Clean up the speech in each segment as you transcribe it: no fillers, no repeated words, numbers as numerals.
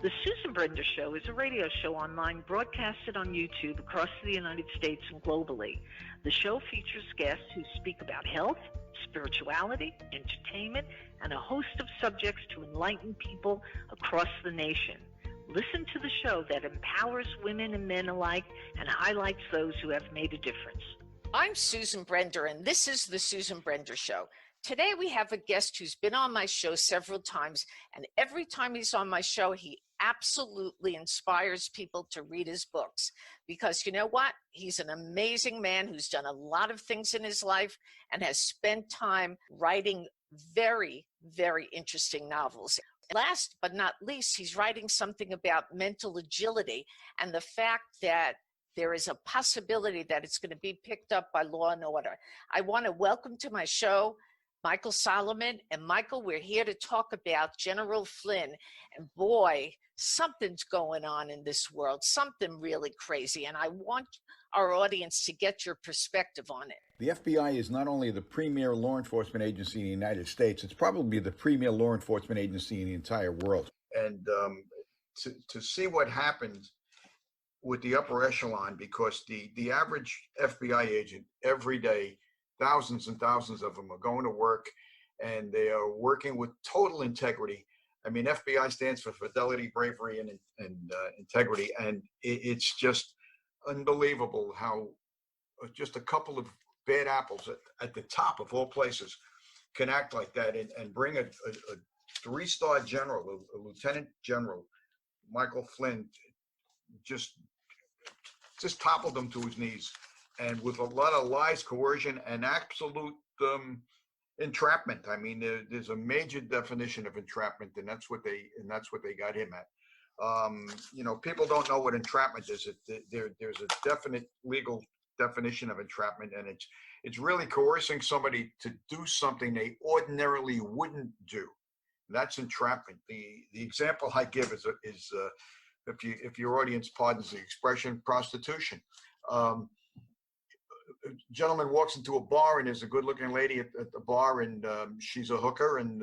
The Susan Brender Show is a radio show online broadcasted on YouTube across the United States and globally. The show features guests who speak about health, spirituality, entertainment, and a host of subjects to enlighten people across the nation. Listen to the show that empowers women and men alike and highlights those who have made a difference. I'm Susan Brender, and this is The Susan Brender Show. Today we have a guest who's been on my show several times, and every time he's on my show, he absolutely inspires people to read his books. Because you know what? He's an amazing man who's done a lot of things in his life and has spent time writing very, very interesting novels. Last but not least, he's writing something about mental agility and the fact that there is a possibility that it's going to be picked up by law and order. I want to welcome to my show Michael Solomon. And Michael, we're here to talk about General Flynn. And boy, something's going on in this world, something really crazy. And I want our audience to get your perspective on it. The FBI is not only the premier law enforcement agency in the United States, it's probably the premier law enforcement agency in the entire world. And to see what happened with the upper echelon, because the average FBI agent every day, thousands and thousands of them are going to work and they are working with total integrity. I mean, FBI stands for fidelity, bravery, and integrity. And it's just unbelievable how just a couple of bad apples at the top of all places can act like that and bring a three-star general, a lieutenant general, Michael Flynn, just toppled him to his knees, and with a lot of lies, coercion, and absolute entrapment. I mean, there's a major definition of entrapment, and that's what they got him at. People don't know what entrapment is. There's a definite legal definition of entrapment, and it's really coercing somebody to do something they ordinarily wouldn't do. That's entrapment. The example I give is if your audience pardons the expression, prostitution. A gentleman walks into a bar and there's a good-looking lady at the bar, and she's a hooker, and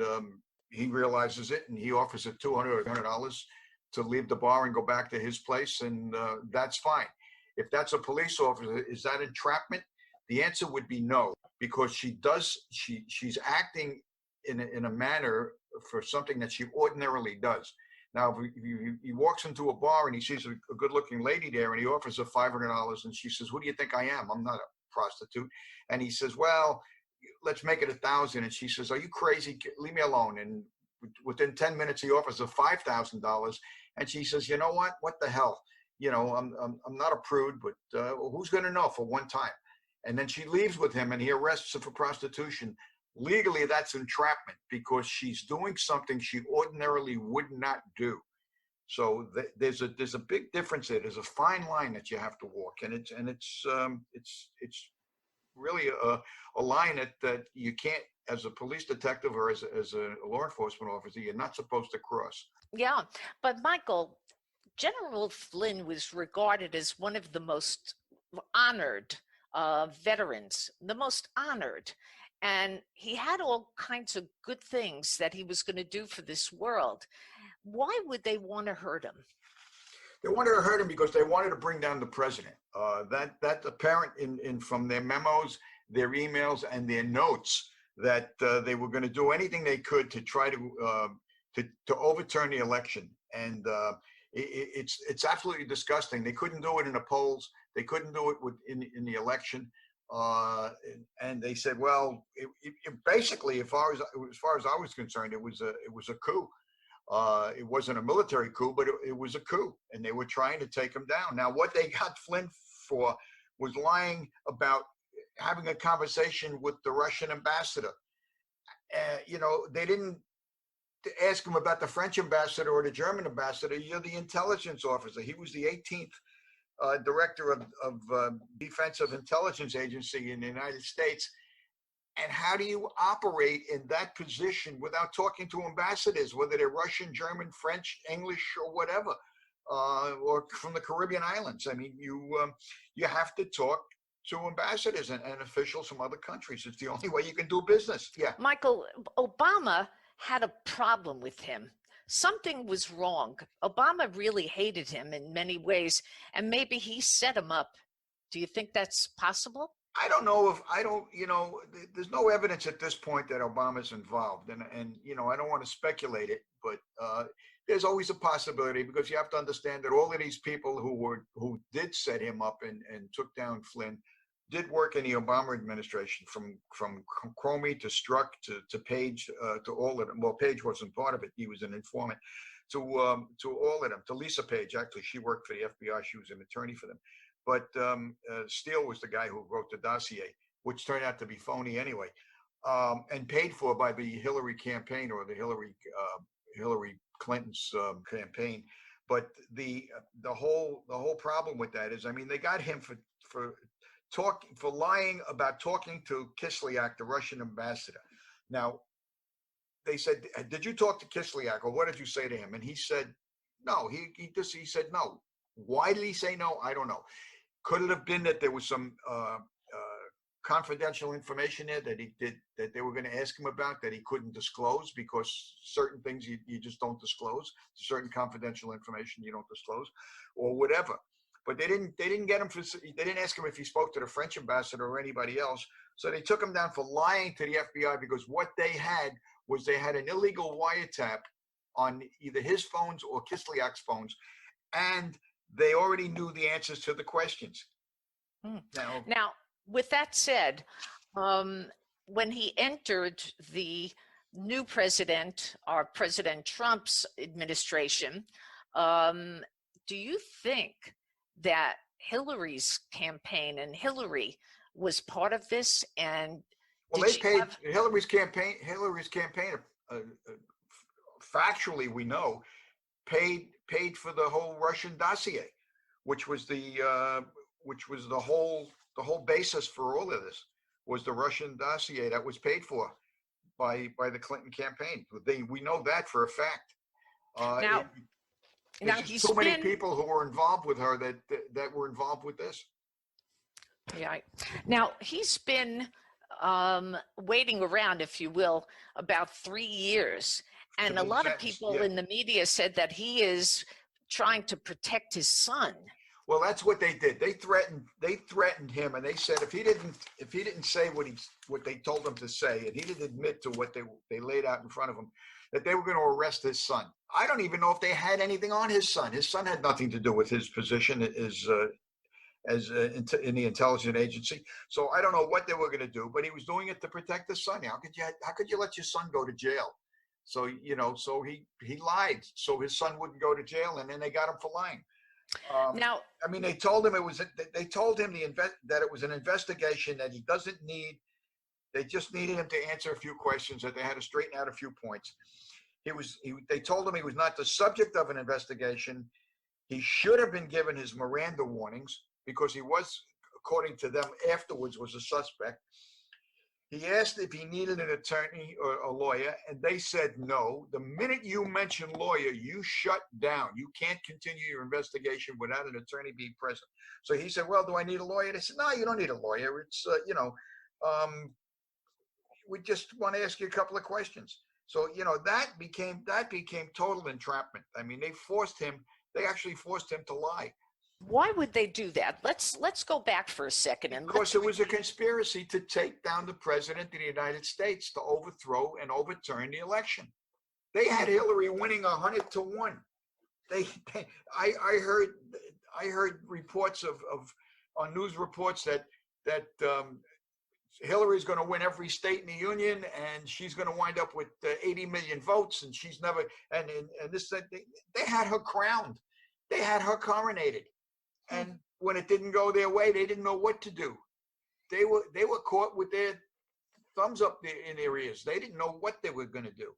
he realizes it, and he offers her $200 or $300 to leave the bar and go back to his place, and that's fine. If that's a police officer, is that entrapment? The answer would be no, because she's acting in a manner for something that she ordinarily does. Now, if he walks into a bar and he sees a good-looking lady there and he offers her $500 and she says, "Who do you think I am? I'm not a prostitute." And he says, "Well, let's make it 1,000." And she says, "Are you crazy? Leave me alone." And within 10 minutes, he offers her $5,000. And she says, "You know what? What the hell? I'm not a prude, but who's going to know for one time?" And then she leaves with him and he arrests her for prostitution. Legally, that's entrapment because she's doing something she ordinarily would not do. So there's a big difference there. There's a fine line that you have to walk, and it's really a line that you can't, as a police detective or as a law enforcement officer, you're not supposed to cross. Yeah, but Michael, General Flynn was regarded as one of the most honored veterans, the most honored. And he had all kinds of good things that he was going to do for this world. Why would they want to hurt him? They wanted to hurt him because they wanted to bring down the president. That's apparent from their memos, their emails, and their notes that they were going to do anything they could to try to overturn the election. And it's absolutely disgusting. They couldn't do it in the polls. They couldn't do it in the election. And they said, well, it basically, as far as I was concerned, it was a coup. It wasn't a military coup, but it was a coup, and they were trying to take him down. Now, what they got Flynn for was lying about having a conversation with the Russian ambassador. They didn't ask him about the French ambassador or the German ambassador. You're the intelligence officer. He was the 18th director of Defensive Intelligence Agency in the United States. And how do you operate in that position without talking to ambassadors, whether they're Russian, German, French, English, or whatever, or from the Caribbean islands? I mean, you have to talk to ambassadors and officials from other countries. It's the only way you can do business. Yeah. Michael, Obama had a problem with him. something was wrong. Obama really hated him in many ways, and maybe he set him up. Do you think that's possible? I don't know if I don't, there's no evidence at this point that Obama's involved. And I don't want to speculate it, but there's always a possibility, because you have to understand that all of these people who did set him up and took down Flynn did work in the Obama administration, from Comey to Strzok to Page, to all of them. Well, Page wasn't part of it. He was an informant. To all of them, to Lisa Page, actually, she worked for the FBI. She was an attorney for them. But Steele was the guy who wrote the dossier, which turned out to be phony anyway, and paid for by the Hillary campaign, or the Hillary Clinton's campaign. But the whole problem with that is, I mean, they got him for lying about talking to Kislyak, the Russian ambassador. Now, they said, "Did you talk to Kislyak, or what did you say to him?" And he said, "No." He said no. Why did he say no? I don't know. Could it have been that there was some confidential information there that they were going to ask him about that he couldn't disclose, because certain things you just don't disclose, certain confidential information you don't disclose, or whatever. But they didn't get him they didn't ask him if he spoke to the French ambassador or anybody else. So they took him down for lying to the FBI, because what they had an illegal wiretap on either his phones or Kislyak's phones, and they already knew the answers to the questions. Now, with that said, when he entered the new president, or President Trump's administration, do you think that Hillary's campaign and Hillary was part of this? And well, they paid Hillary's campaign. Factually, we know, paid for the whole Russian dossier, which was the whole basis for all of this, was the Russian dossier that was paid for by the Clinton campaign. We know that for a fact. There's just too many people who were involved with her that were involved with this. Yeah. Now, he's been waiting around, if you will, about 3 years. And a lot of people in the media said that he is trying to protect his son. Well, that's what they did. They threatened him, and they said if he didn't say what they told him to say, and he didn't admit to what they laid out in front of him, that they were going to arrest his son. I don't even know if they had anything on his son. His son had nothing to do with his position in the intelligence agency. So I don't know what they were going to do, but he was doing it to protect his son. How could you let your son go to jail? So he lied so his son wouldn't go to jail, and then they got him for lying. Now, I mean, they told him that it was an investigation that he doesn't need. They just needed him to answer a few questions, that they had to straighten out a few points. They told him he was not the subject of an investigation. He should have been given his Miranda warnings, because he was, according to them afterwards, was a suspect. He asked if he needed an attorney or a lawyer, and they said no. The minute you mention lawyer, you shut down. You can't continue your investigation without an attorney being present. So he said, well, do I need a lawyer? They said, no, you don't need a lawyer. It's, we just want to ask you a couple of questions. So, that became total entrapment. I mean, they actually forced him to lie. Why would they do that? Let's go back for a second. Because it was a conspiracy to take down the president of the United States, to overthrow and overturn the election. They had Hillary winning 100-1. I heard reports on news reports that Hillary's going to win every state in the union, and she's going to wind up with 80 million votes, and she's never. And this they had her crowned, they had her coronated. And when it didn't go their way, they didn't know what to do. They were caught with their thumbs up in their ears. They didn't know what they were going to do.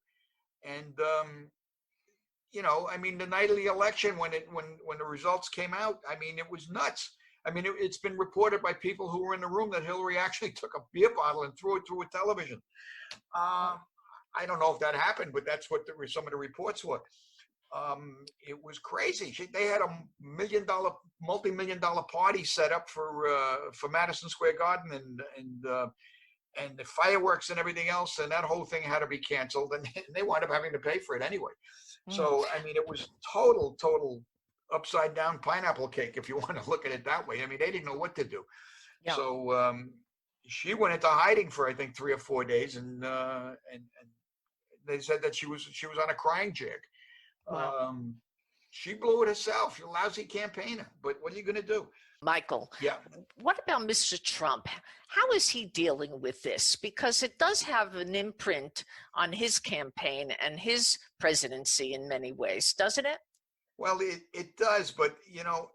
And I mean, the night of the election, when the results came out, I mean, it was nuts. I mean, it's been reported by people who were in the room that Hillary actually took a beer bottle and threw it through a television. I don't know if that happened, but that's what some of the reports were. It was crazy. They had a multi-million dollar party set up for Madison Square Garden, and and the fireworks and everything else, and that whole thing had to be canceled, and they wound up having to pay for it anyway. So, I mean, it was total upside down pineapple cake, if you want to look at it that way. I mean, they didn't know what to do. Yeah. So she went into hiding for, I think, 3 or 4 days, and they said that she was on a crying jig. Wow. She blew it herself. She's a lousy campaigner, but what are you going to do? Michael, Yeah. what about Mr. Trump? How is he dealing with this? Because it does have an imprint on his campaign and his presidency in many ways, doesn't it? Well, it does, but you know,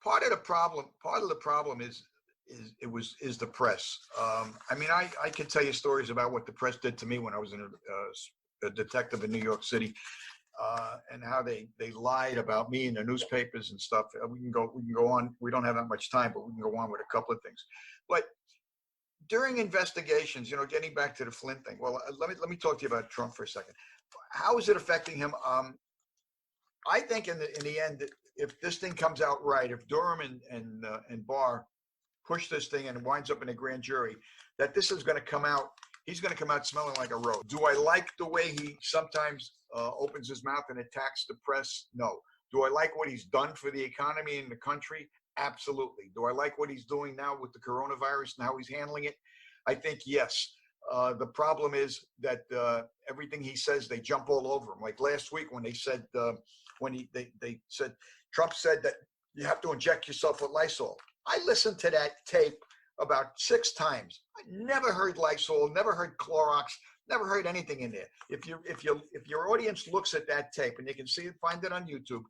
part of the problem is the press. I mean, I can tell you stories about what the press did to me when I was a detective in New York City, and how they lied about me in the newspapers and stuff. We can go on. We don't have that much time, but we can go on with a couple of things. But during investigations, you know, getting back to the Flynn thing. Well, let me talk to you about Trump for a second. How is it affecting him? I think in the end, if this thing comes out right, if Durham and Barr push this thing and it winds up in a grand jury, that this is going to come out. He's going to come out smelling like a rose. Do I like the way he sometimes opens his mouth and attacks the press? No. Do I like what he's done for the economy and the country? Absolutely. Do I like what he's doing now with the coronavirus and how he's handling it? I think yes. The problem is that everything he says, they jump all over him. Like last week when they said, they said, Trump said that you have to inject yourself with Lysol. I listened to that tape about 6 times. I never heard Lysol, never heard Clorox, never heard anything in there. If your audience looks at that tape, and you can find it on YouTube,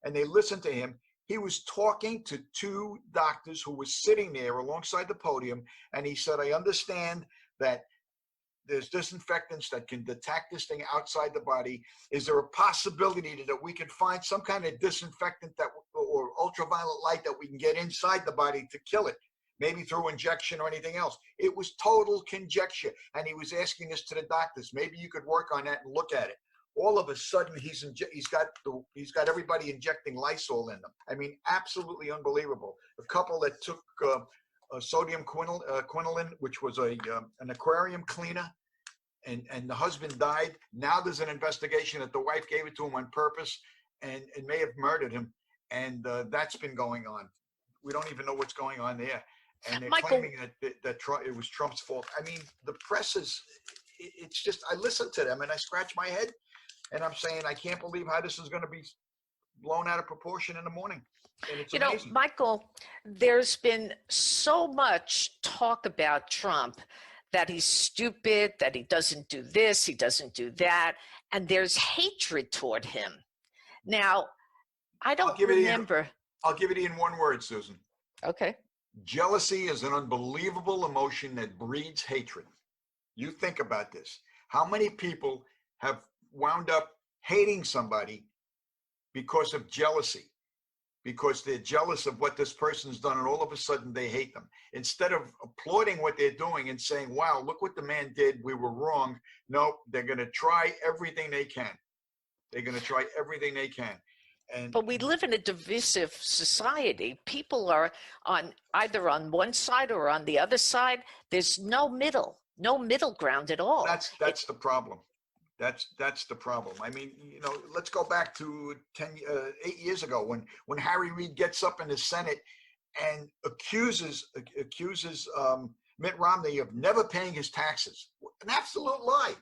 and they listen to him, he was talking to 2 doctors who were sitting there alongside the podium, and he said, I understand that there's disinfectants that can detect this thing outside the body. Is there a possibility that we could find some kind of disinfectant or ultraviolet light that we can get inside the body to kill it? Maybe through injection or anything else. It was total conjecture. And he was asking this to the doctors. Maybe you could work on that and look at it. All of a sudden, he's got everybody injecting Lysol in them. I mean, absolutely unbelievable. A couple that took sodium quinoline, which was an aquarium cleaner, and the husband died. Now there's an investigation that the wife gave it to him on purpose and may have murdered him. And that's been going on. We don't even know what's going on there. And they're Michael, claiming that it was Trump's fault. I mean, the press it's just, I listen to them and I scratch my head and I'm saying, I can't believe how this is going to be blown out of proportion in the morning. And it's amazing. Michael, there's been so much talk about Trump that he's stupid, that he doesn't do this, he doesn't do that. And there's hatred toward him. Now, I don't remember. I'll give it in one word, Susan. Okay. Jealousy is an unbelievable emotion that breeds hatred. You think about this. How many people have wound up hating somebody because of jealousy? Because they're jealous of what this person's done, and all of a sudden they hate them. Instead of applauding what they're doing and saying, wow, look what the man did, we were wrong. No, they're going to try everything they can. They're going to try everything they can. But we live in a divisive society. People are either on one side or on the other side. There's no middle ground at all. That's the problem. That's the problem. I mean, you know, let's go back to 8 years ago when Harry Reid gets up in the Senate and accuses Mitt Romney of never paying his taxes. An absolute lie.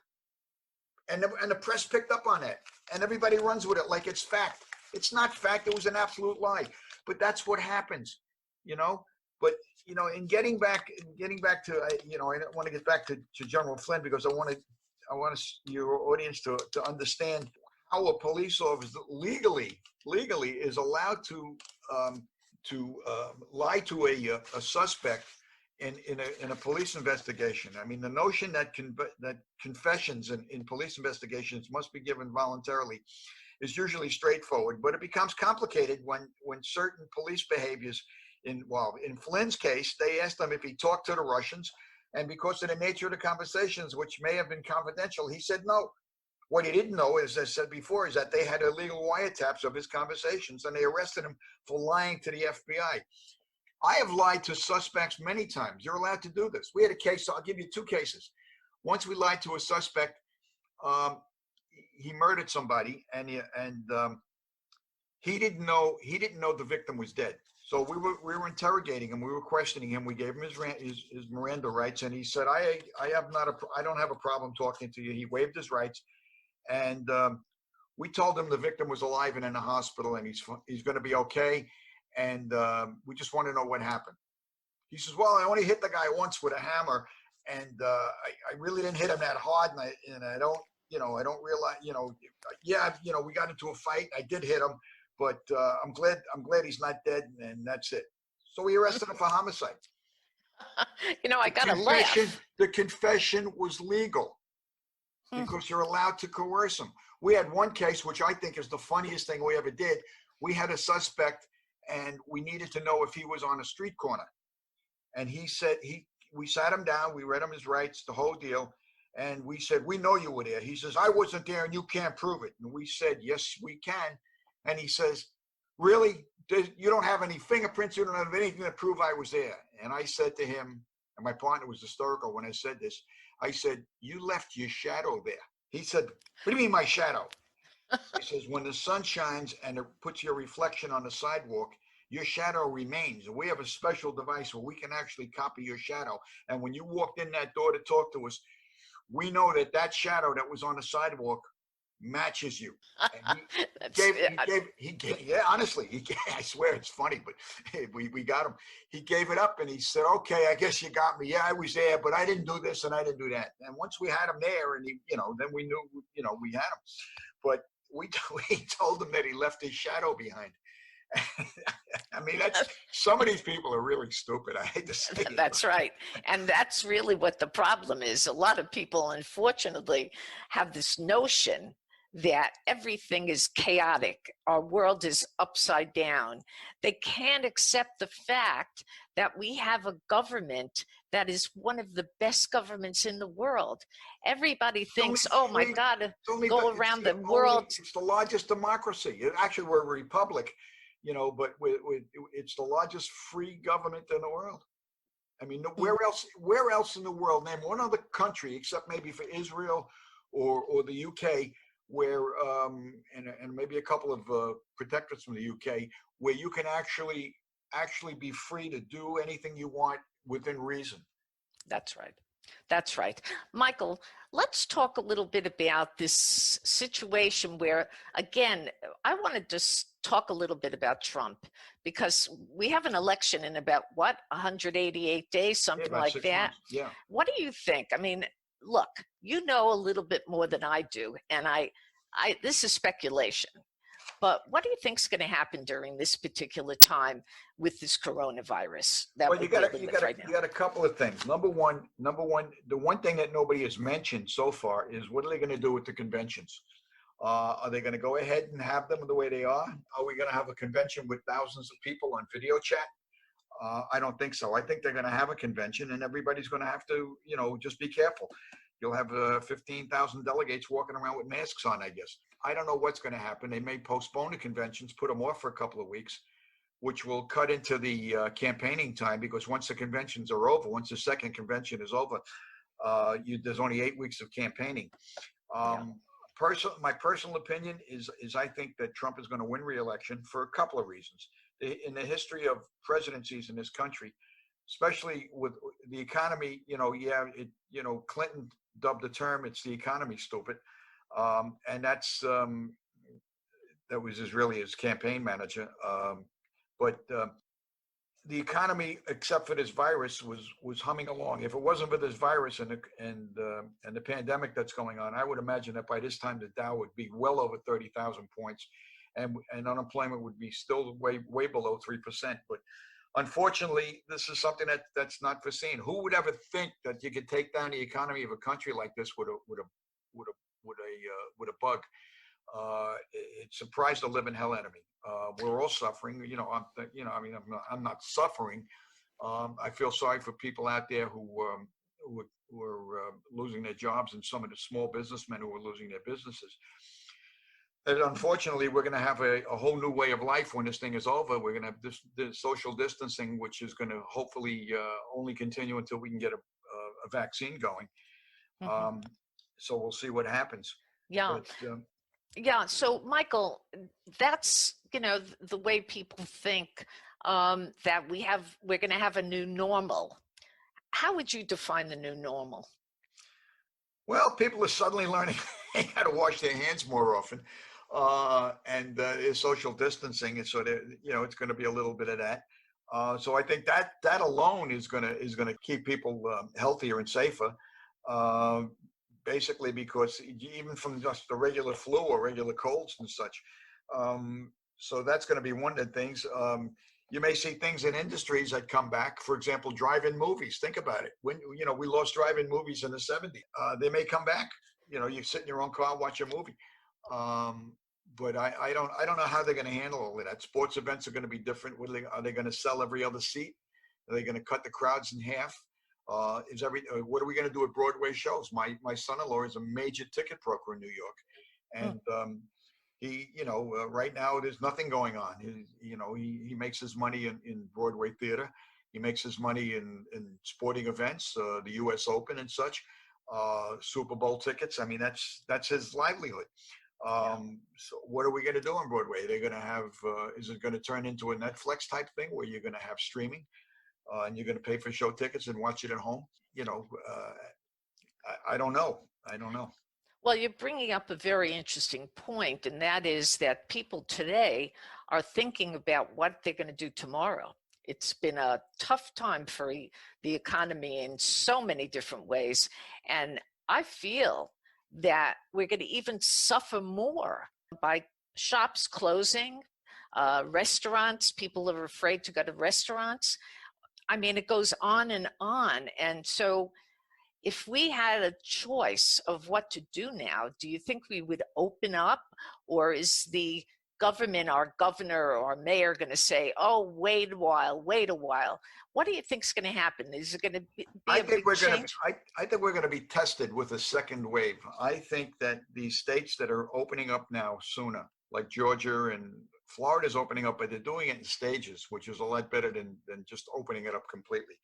And the press picked up on that, and everybody runs with it like it's fact. It's not fact. It was an absolute lie. But that's what happens, you know. But you know, in getting back to I don't want to get back to General Flynn because I want your audience to understand how a police officer legally is allowed to lie to a suspect in a police investigation. I mean, the notion that confessions in police investigations must be given voluntarily is usually straightforward, but it becomes complicated when certain police behaviors in Flynn's case, they asked him if he talked to the Russians, and because of the nature of the conversations, which may have been confidential, he said no. What he didn't know, as I said before, is that they had illegal wiretaps of his conversations, and they arrested him for lying to the FBI. I have lied to suspects many times. You're allowed to do this. We had a case. I'll give you two cases. Once we lied to a suspect. He murdered somebody, and he didn't know the victim was dead. So we were interrogating him. We were questioning him. We gave him his Miranda rights, and he said, I don't have a problem talking to you. He waived his rights, and we told him the victim was alive and in the hospital, and he's going to be okay. And we just want to know what happened. He says, well, I only hit the guy once with a hammer, and I really didn't hit him that hard, and I don't. I don't realize, we got into a fight. I did hit him, but I'm glad he's not dead, and that's it. So we arrested him for homicide. I got to laugh. The confession was legal because you're allowed to coerce him. We had one case, which I think is the funniest thing we ever did. We had a suspect, and we needed to know if he was on a street corner. And he said we sat him down. We read him his rights, the whole deal. And we said, we know you were there. He says, I wasn't there and you can't prove it. And we said, yes, we can. And he says, really? You don't have any fingerprints? You don't have anything to prove I was there? And I said to him, and my partner was hysterical when I said this, I said, you left your shadow there. He said, what do you mean my shadow? He says, when the sun shines and it puts your reflection on the sidewalk, your shadow remains. And we have a special device where we can actually copy your shadow. And when you walked in that door to talk to us, we know that shadow that was on the sidewalk matches you. And honestly, I swear it's funny, but we got him. He gave it up and he said, okay, I guess you got me. Yeah, I was there, but I didn't do this and I didn't do that. And once we had him there and then we knew, we had him. But we told him that he left his shadow behind. I mean, some of these people are really stupid. I hate to say it. That's right. And that's really what the problem is. A lot of people, unfortunately, have this notion that everything is chaotic. Our world is upside down. They can't accept the fact that we have a government that is one of the best governments in the world. Everybody thinks, oh my God, go around the world. It's the largest democracy. Actually, we're a republic. But it's the largest free government in the world. I mean, where else in the world, name one other country, except maybe for Israel or the UK, where, and maybe a couple of protectorates from the UK, where you can actually be free to do anything you want within reason. That's right. That's right. Michael, let's talk a little bit about this situation where, again, I want to just talk a little bit about Trump, because we have an election in about, 188 days, something like that. Months. Yeah. What do you think? I mean, look, you know a little bit more than I do, and I this is speculation. But what do you think is going to happen during this particular time with this coronavirus that we're dealing with right now? You got a couple of things. Number one, the one thing that nobody has mentioned so far is what are they going to do with the conventions? Are they going to go ahead and have them the way they are? Are we going to have a convention with thousands of people on video chat? I don't think so. I think they're going to have a convention, and everybody's going to have to, just be careful. You'll have 15,000 delegates walking around with masks on, I guess. I don't know what's going to happen. They may postpone the conventions, put them off for a couple of weeks, which will cut into the campaigning time, because once the conventions are over, once the second convention is over, there's only 8 weeks of campaigning. My personal opinion is I think that Trump is going to win re-election for a couple of reasons. In the history of presidencies in this country, especially with the economy, Clinton dubbed the term, it's the economy stupid. And that was his campaign manager. But the economy, except for this virus, was humming along. If it wasn't for this virus and the pandemic that's going on, I would imagine that by this time the Dow would be well over 30,000 points, and unemployment would be still way below 3%. But unfortunately, this is something that's not foreseen. Who would ever think that you could take down the economy of a country like this with a bug? It surprised the living hell out of me. We're all suffering. I'm not suffering. I feel sorry for people out there who are losing their jobs, and some of the small businessmen who are losing their businesses. And unfortunately, we're going to have a whole new way of life when this thing is over. We're going to have this social distancing, which is going to hopefully only continue until we can get a vaccine going. Mhm. So we'll see what happens. Yeah. But, Yeah. So, Michael, that's, the way people think that we're going to have a new normal. How would you define the new normal? well, people are suddenly learning how to wash their hands more often, and is social distancing, and so it's going to be a little bit of that. So I think that alone is gonna keep people healthier and safer. Uh, Basically, because even from just the regular flu or regular colds and such. So that's going to be one of the things. You may see things in industries that come back. For example, drive-in movies. Think about it. When we lost drive-in movies in the '70s, they may come back. You sit in your own car, watch a movie. But I don't know how they're going to handle all of that. Sports events are going to be different. Are they going to sell every other seat? Are they going to cut the crowds in half? What are we going to do at Broadway shows? My son-in-law is a major ticket broker in New York, and he, right now there's nothing going on. He makes his money in Broadway theater. He makes his money in sporting events, the U.S. Open and such, Super Bowl tickets. I mean, that's his livelihood. So what are we going to do on Broadway? They're going to have, is it going to turn into a Netflix type thing where you're going to have streaming? And you're going to pay for show tickets and watch it at home. I don't know. Well, you're bringing up a very interesting point, and that is that people today are thinking about what they're going to do tomorrow. It's been a tough time for the economy in so many different ways, and I feel that we're going to even suffer more by shops closing, restaurants. People are afraid to go to restaurants. I mean, it goes on. And so if we had a choice of what to do now, do you think we would open up, or is the government, our governor or our mayor, going to say, oh, wait a while? What do you think is going to happen? Is it going to be a big change? I think we're going to be tested with a second wave. I think that the states that are opening up now sooner, like Georgia and Florida's opening up, but they're doing it in stages, which is a lot better than just opening it up completely.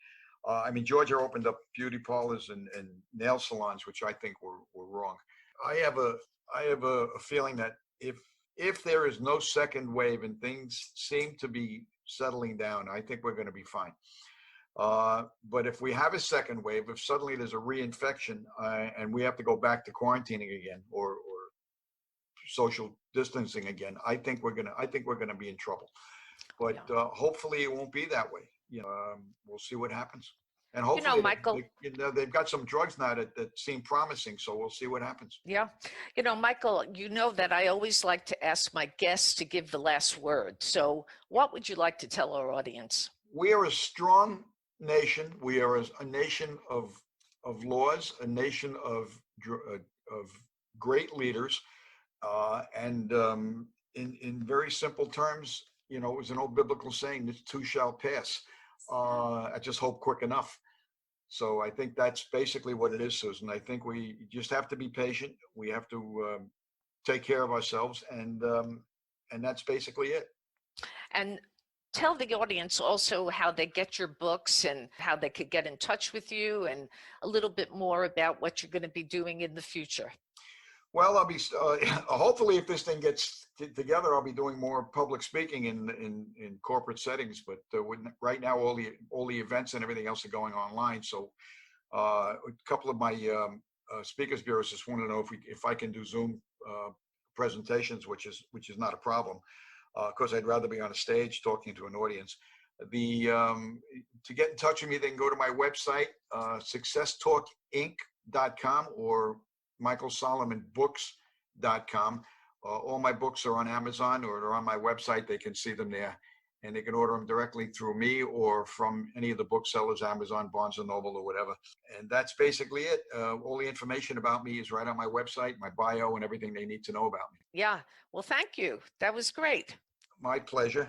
I mean, Georgia opened up beauty parlors and nail salons, which I think were wrong. I have a feeling that if there is no second wave and things seem to be settling down, I think we're going to be fine. But if we have a second wave, if suddenly there's a reinfection and we have to go back to quarantining again or social distancing again, I think we're gonna be in trouble. But hopefully it won't be that way. We'll see what happens. And hopefully, Michael, they've got some drugs now that seem promising. So we'll see what happens. Yeah. Michael, that I always like to ask my guests to give the last word. So what would you like to tell our audience? We are a strong nation. We are a nation of laws, a nation of great leaders. And in very simple terms, it was an old biblical saying, this too shall pass. I just hope quick enough. So I think that's basically what it is, Susan. I think we just have to be patient. We have to take care of ourselves, and that's basically it. And tell the audience also how they get your books and how they could get in touch with you, and a little bit more about what you're going to be doing in the future. Well, I'll be hopefully, if this thing gets together, I'll be doing more public speaking in corporate settings. But right now, all the events and everything else are going online. So a couple of my speakers bureaus just want to know if I can do Zoom presentations, which is not a problem. Because I'd rather be on a stage talking to an audience. To get in touch with me, they can go to my website, successtalkinc.com or michaelsolomonbooks.com. All my books are on Amazon or they're on my website. They can see them there, and they can order them directly through me or from any of the booksellers, Amazon, Barnes & Noble, or whatever. And that's basically it. All the information about me is right on my website, my bio, and everything they need to know about me. Yeah. Well, thank you. That was great. My pleasure.